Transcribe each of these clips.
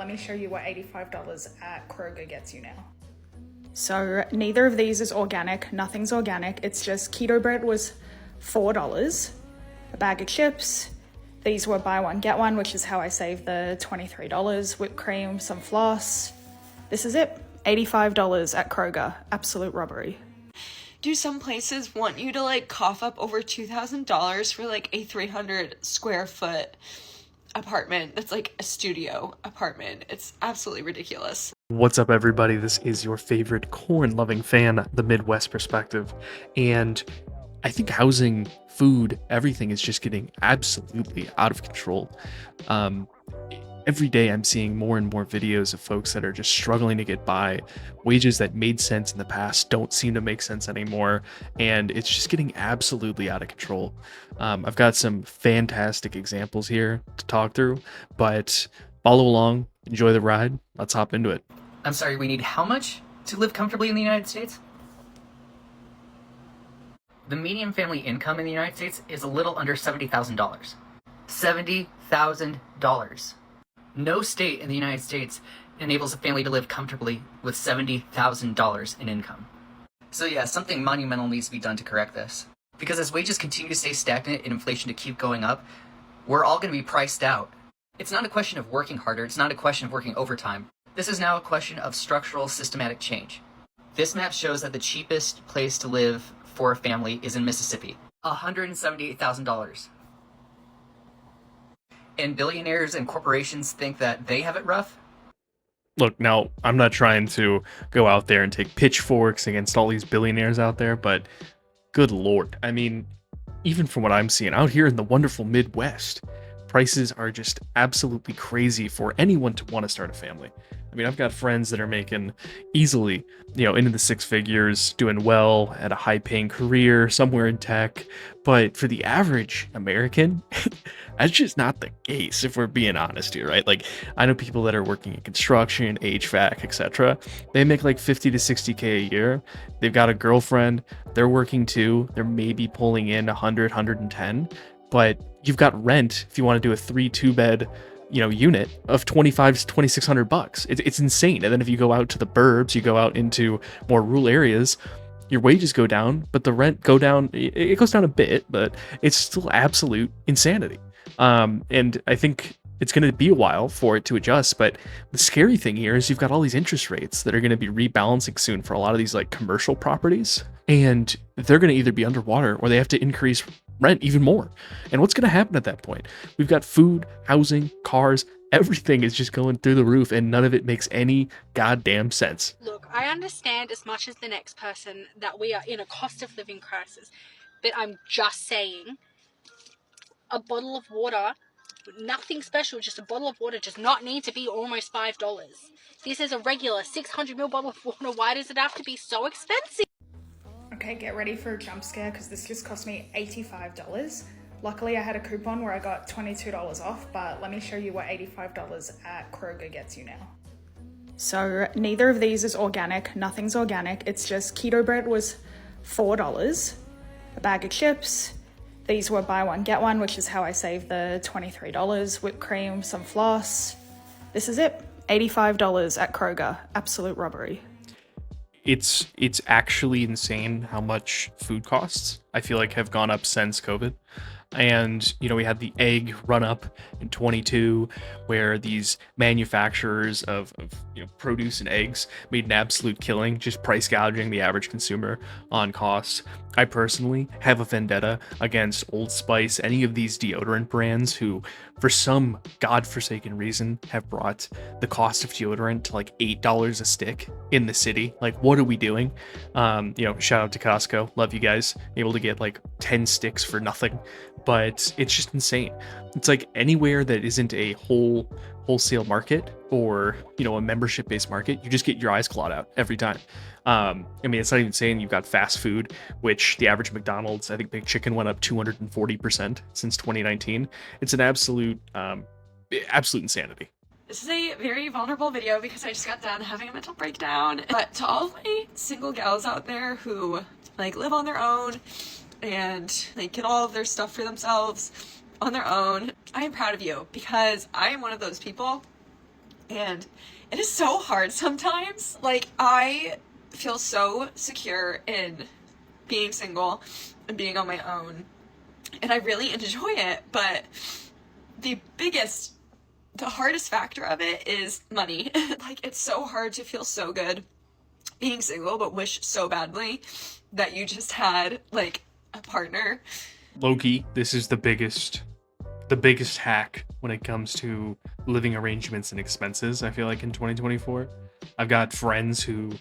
let me show you what $85 at Kroger gets you now. So neither of these is organic, nothing's organic. It's just keto bread was $4, a bag of chips. These were buy one, get one, which is how I saved the $23, whipped cream, some floss. This is it, $85 at Kroger, absolute robbery. Do some places want you to like cough up over $2,000 for like a 300 square foot apartment that's like a studio apartment? It's absolutely ridiculous. What's up, everybody? This is your favorite corn-loving fan, The Midwest Perspective, and I think housing, food, everything is just getting absolutely out of control. Every day I'm seeing more and more videos of folks that are just struggling to get by. Wages that made sense in the past don't seem to make sense anymore, and it's just getting absolutely out of control. I've got some fantastic examples here to talk through, but follow along, enjoy the ride. Let's hop into it. I'm sorry, we need how much to live comfortably in the United States? The median family income in the United States is a little under $70,000. $70,000. No state in the United States enables a family to live comfortably with $70,000 in income. So yeah, something monumental needs to be done to correct this. Because as wages continue to stay stagnant and inflation to keep going up, we're all going to be priced out. It's not a question of working harder, it's not a question of working overtime. This is now a question of structural, systematic change. This map shows that the cheapest place to live for a family is in Mississippi. $178,000. And billionaires and corporations think that they have it rough? Look, now, I'm not trying to go out there and take pitchforks against all these billionaires out there, but good lord. I mean, even from what I'm seeing out here in the wonderful Midwest, prices are just absolutely crazy for anyone to want to start a family. I mean, I've got friends that are making easily, into the six figures, doing well at a high-paying career somewhere in tech. But for the average American, that's just not the case, if we're being honest here, right? Like, I know people that are working in construction, HVAC, etc. They make like 50 to 60K a year. They've got a girlfriend. They're working too. They're maybe pulling in 100, 110. But you've got rent if you want to do a 3-2-bed unit of $2,500 to $2,600. It's insane. And then if you go out to the burbs, you go out into more rural areas, your wages go down, but the rent go down. It goes down a bit, but it's still absolute insanity. And I think it's going to be a while for it to adjust. But the scary thing here is you've got all these interest rates that are going to be rebalancing soon for a lot of these like commercial properties, and they're going to either be underwater or they have to increase rent even more. And what's going to happen at that point? We've got food, housing, cars, everything is just going through the roof, and none of it makes any goddamn sense. Look, I understand as much as the next person that we are in a cost of living crisis, but I'm just saying a bottle of water, nothing special, just a bottle of water does not need to be almost $5. This is a regular 600ml bottle of water. Why does it have to be so expensive? Okay, get ready for a jump scare because this just cost me $85. Luckily, I had a coupon where I got $22 off, but let me show you what $85 at Kroger gets you now. So neither of these is organic, nothing's organic. It's just keto bread was $4, a bag of chips. These were buy one, get one, which is how I saved the $23, whipped cream, some floss. This is it, $85 at Kroger, absolute robbery. It's actually insane how much food costs, I feel like, have gone up since COVID. And, we had the egg run up in 22, where these manufacturers of produce and eggs made an absolute killing, just price gouging the average consumer on costs. I personally have a vendetta against Old Spice, any of these deodorant brands who, for some godforsaken reason, have brought the cost of deodorant to like $8 a stick in the city. Like, what are we doing? Shout out to Costco. Love you guys. Able to get like 10 sticks for nothing. But it's just insane. It's like anywhere that isn't a wholesale market or, a membership-based market, you just get your eyes clawed out every time. It's not even saying you've got fast food, which the average McDonald's, I think Big Chicken went up 240% since 2019. It's an absolute insanity. This is a very vulnerable video because I just got done having a mental breakdown. But to all of my single gals out there who live on their own and get all of their stuff for themselves on their own, I am proud of you because I am one of those people And it is so hard sometimes. Like, I feel so secure in being single and being on my own, and I really enjoy it, but the hardest factor of it is money. Like, it's so hard to feel so good being single, but wish so badly that you just had, like, a partner. Loki, this is the biggest hack when it comes to living arrangements and expenses, I feel like, in 2024. I've got friends who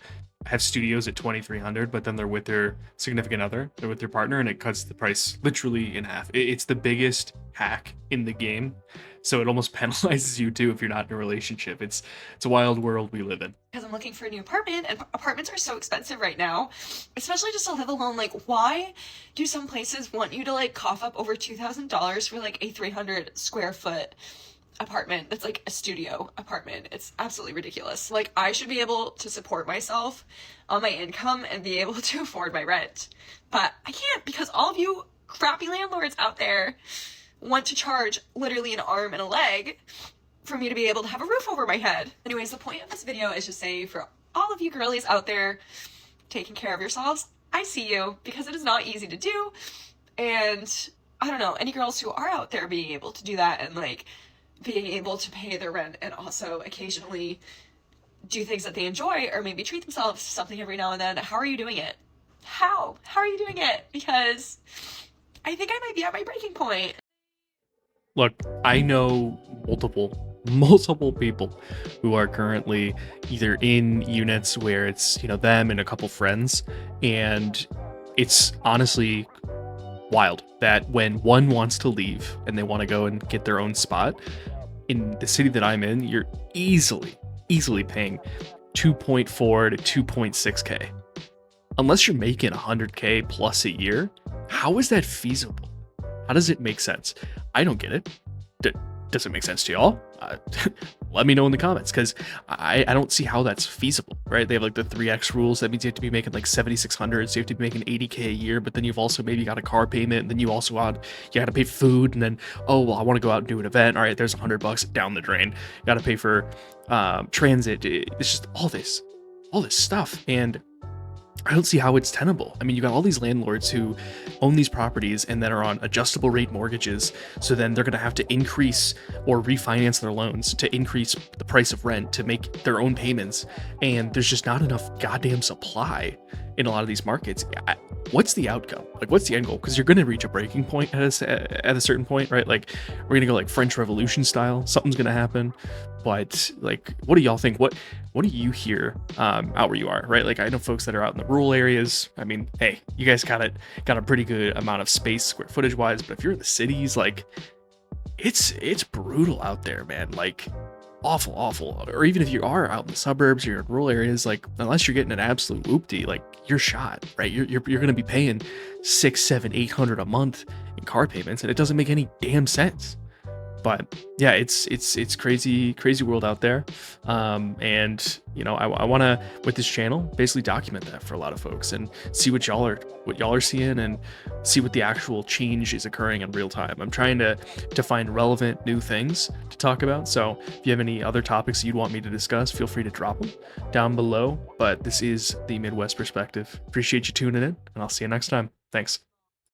have studios at $2,300, but then they're with their significant other, they're with their partner, and it cuts the price literally in half. It's the biggest hack in the game, so it almost penalizes you too if you're not in a relationship. It's a wild world we live in. Because I'm looking for a new apartment, and apartments are so expensive right now, especially just to live alone. Like, why do some places want you to, like, cough up over $2,000 for, like, a 300 square foot apartment that's like a studio apartment? It's absolutely ridiculous. Like, I should be able to support myself on my income and be able to afford my rent, but I can't, because all of you crappy landlords out there want to charge literally an arm and a leg for me to be able to have a roof over my head. Anyways, the point of this video is just say, for all of you girlies out there taking care of yourselves, I see you, because it is not easy to do. And I don't know, any girls who are out there being able to do that and, like, being able to pay their rent and also occasionally do things that they enjoy, or maybe treat themselves to something every now and then, how are you doing it? How are you doing it? Because I think I might be at my breaking point. Look, I know multiple people who are currently either in units where it's, them and a couple friends, and it's honestly wild that when one wants to leave and they want to go and get their own spot, in the city that I'm in, you're easily paying 2.4 to 2.6k. Unless you're making 100k plus a year, how is that feasible? How does it make sense? I don't get it. Does it make sense to y'all? Let me know in the comments, because I don't see how that's feasible, right? They have like the 3x rules. That means you have to be making like 7,600, so you have to be making 80k a year, but then you've also maybe got a car payment, and then you also got to pay food, and then, oh, well, I want to go out and do an event. All right, there's $100 down the drain. You got to pay for transit. It's just all this stuff, and I don't see how it's tenable. I mean, you got all these landlords who own these properties and then are on adjustable rate mortgages. So then they're going to have to increase or refinance their loans to increase the price of rent to make their own payments. And there's just not enough goddamn supply in a lot of these markets. What's the outcome? Like, what's the end goal? Because you're going to reach a breaking point at a certain point, right? Like, we're going to go like French Revolution style. Something's going to happen. But like, what do y'all think? What do you hear out where you are, right? Like, I know folks that are out in the rural areas. I mean, hey, you guys got a pretty good amount of space square footage wise. But if you're in the cities, like, it's brutal out there, man. Like, awful. Or even if you are out in the suburbs or you're in rural areas, like, unless you're getting an absolute whoopty, like, you're shot, right? You're going to be paying $600, $700, $800 a month in car payments, and it doesn't make any damn sense. But yeah, it's crazy world out there. And I want to, with this channel, basically document that for a lot of folks and see what y'all are seeing, and see what the actual change is occurring in real time. I'm trying to find relevant new things to talk about. So if you have any other topics you'd want me to discuss, feel free to drop them down below. But this is the Midwest Perspective. Appreciate you tuning in, and I'll see you next time. Thanks.